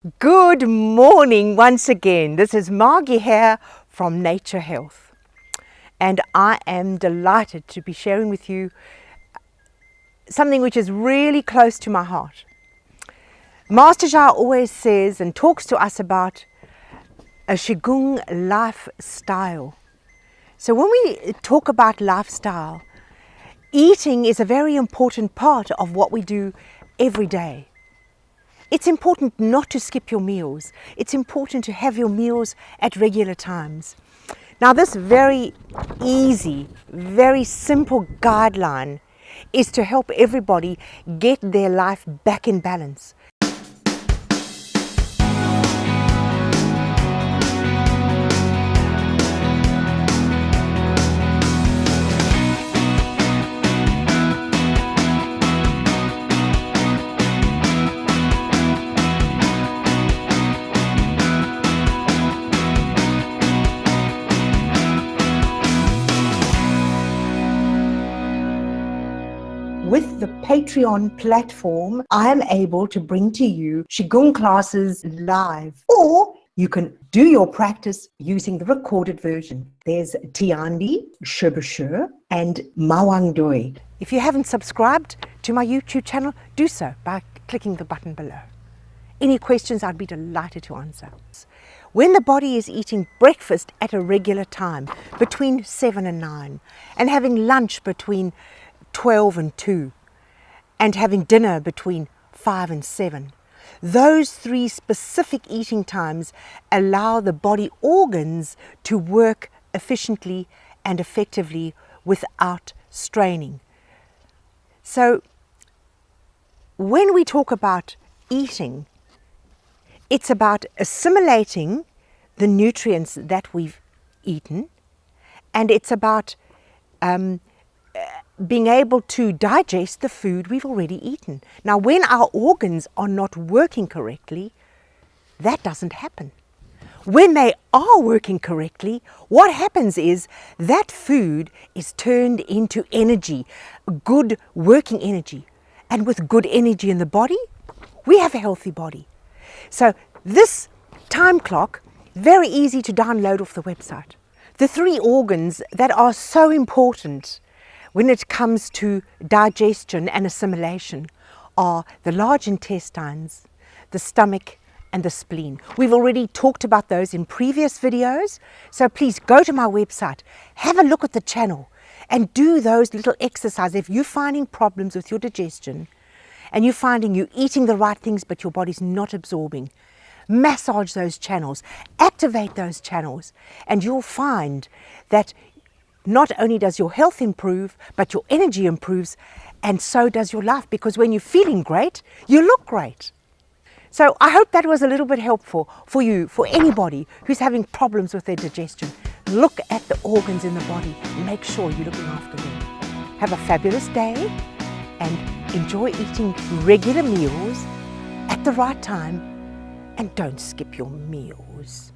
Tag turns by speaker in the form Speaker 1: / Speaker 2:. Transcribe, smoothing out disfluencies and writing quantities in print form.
Speaker 1: Good morning once again. This is Margie Hare from Nature Health, and I am delighted to be sharing with you something which is really close to my heart. Master Jha always says and talks to us about a Qigong lifestyle. So when we talk about lifestyle, eating is a very important part of what we do every day. It's important not to skip your meals. It's important to have your meals at regular times. Now, this very easy, very simple guideline is to help everybody get their life back in balance. With the Patreon platform, I am able to bring to you Qigong classes live, or you can do your practice using the recorded version. There's Tiandi, Shubashu, and Mawang Doi. If you haven't subscribed to my YouTube channel, do so by clicking the button below. Any questions, I'd be delighted to answer. When the body is eating breakfast at a regular time, between 7 and 9, and having lunch between 12 and 2, and having dinner between 5 and 7. Those three specific eating times allow the body organs to work efficiently and effectively without straining. So when we talk about eating, it's about assimilating the nutrients that we've eaten, and it's about being able to digest the food we've already eaten. Now, when our organs are not working correctly, that doesn't happen. When they are working correctly, what happens is that food is turned into energy, good working energy. And with good energy in the body, we have a healthy body. So this time clock, very easy to download off the website. The three organs that are so important when it comes to digestion and assimilation are the large intestines, the stomach, and the spleen. We've already talked about those in previous videos, so please go to my website, have a look at the channel, and do those little exercises. If you're finding problems with your digestion, and you're finding you're eating the right things but your body's not absorbing, massage those channels, activate those channels, and you'll find that not only does your health improve, but your energy improves, and so does your life, because when you're feeling great, you look great. So I hope that was a little bit helpful for you, for anybody who's having problems with their digestion. Look at the organs in the body and make sure you're looking after them. Have a fabulous day and enjoy eating regular meals at the right time, and don't skip your meals.